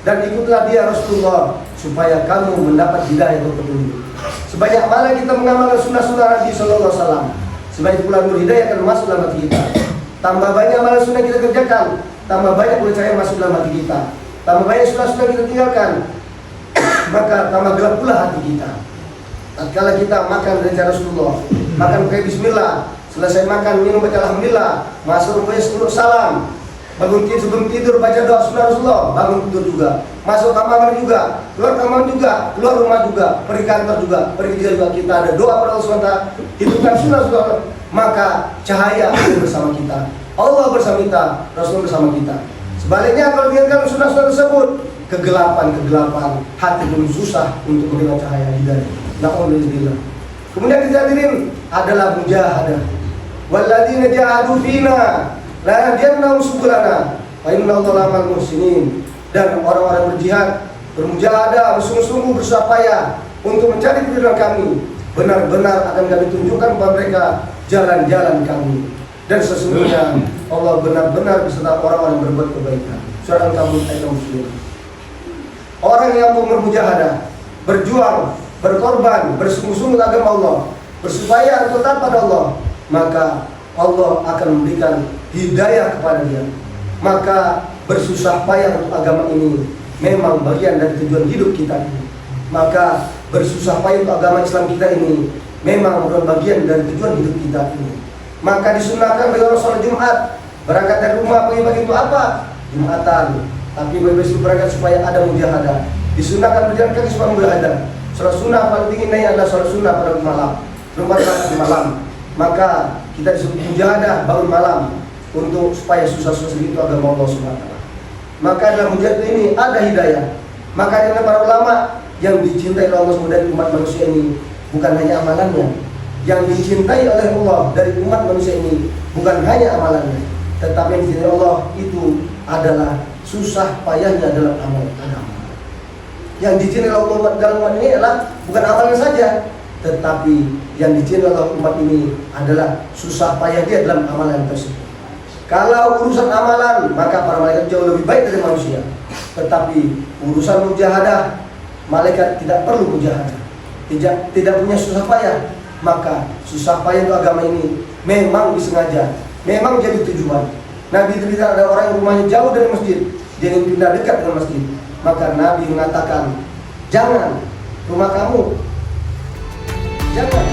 dan ikutlah dia Rasulullah supaya kamu mendapat hidayah atau petunjuk. Sebanyak mana kita mengamalkan sunnah-sunnah Nabi Sallallahu Alaihi Wasallam, sebanyak pula nur hidayah akan masuk dalam hati kita. Tambah banyak amalan sunnah kita kerjakan, tambah banyak nur cahaya masuk dalam hati kita. Tambah banyak sunnah-sunnah kita tinggalkan, maka tambah gelap pula hati kita. Tatkala kita makan dari cara Rasulullah, makan pakai bismillah, selesai makan minum baca alhamdulillah, masuk rumah 10 salam, bangun tidur sebelum tidur baca doa sunnah Rasulullah, bangun tidur juga, masuk kamar juga, keluar kamar juga, keluar rumah juga, pergi kantor juga, pergi juga, kita ada doa pada Allah SWT, hidupkan sunnah Rasulullah, maka cahaya ada bersama kita, Allah bersama kita, Rasul bersama kita. Sebaliknya kalau tinggalkan sunnah-sunnah tersebut, kegelapan hati pun susah untuk menerima cahaya hidayah. Na'udzubillah. Kemudian kita hadirin adalah mujahadah. Walladzina jahadu fina la yahdiyannahum subulana wa innallaha ma'al muhsinin. Dan orang-orang berjihad, bermujahadah, bersungguh-sungguh bersusah payah untuk mencari keridhaan kami, benar-benar akan kami tunjukkan kepada mereka jalan-jalan kami. Dan sesungguhnya Allah benar-benar beserta orang-orang yang berbuat kebaikan. Surah Al-Ankabut ayat 69. Orang yang mau bermujahadah, berjuang, berkorban, bersungguh-sungguh agama Allah, bersupaya untuk taat pada Allah, maka Allah akan memberikan hidayah kepada dia. Maka bersusah payah untuk agama ini memang bagian dari tujuan hidup kita ini. Maka bersusah payah untuk agama Islam kita ini memang merupakan bagian dari tujuan hidup kita ini. Maka disunahkan bagi orang sholat Jumat berangkat dari rumah pagi-pagi itu apa? Jumatan. Tapi bagi berangkat supaya ada mujahadah. Disunahkan berjalan kaki supaya mujahadah. Sholat sunnah paling tinggi naik adalah sholat sunnah pada malam, 24 rakaat di malam. Maka kita disuruh mujahadah bangun malam untuk supaya susah-susah itu agama Allah SWT. Maka dalam mujahadah ini ada hidayah. Maka dengan para ulama yang dicintai oleh Allah dari umat manusia ini bukan hanya amalannya, yang dicintai oleh Allah dari umat manusia ini bukan hanya amalannya, tetapi yang dicintai Allah itu adalah susah payahnya dalam amal agama. Yang dicintai oleh Allah dalam umat ini adalah bukan amalan saja, tetapi yang dicintai oleh umat ini adalah susah payah dia dalam amalan tersebut. Kalau urusan amalan, maka para malaikat jauh lebih baik dari manusia. Tetapi urusan mujahadah, malaikat tidak perlu mujahadah, tidak punya susah payah. Maka susah payah untuk agama ini memang disengaja, memang jadi tujuan. Nabi cerita ada orang yang rumahnya jauh dari masjid, dia ingin pindah dekat dengan masjid. Maka Nabi mengatakan, jangan, rumah kamu jangan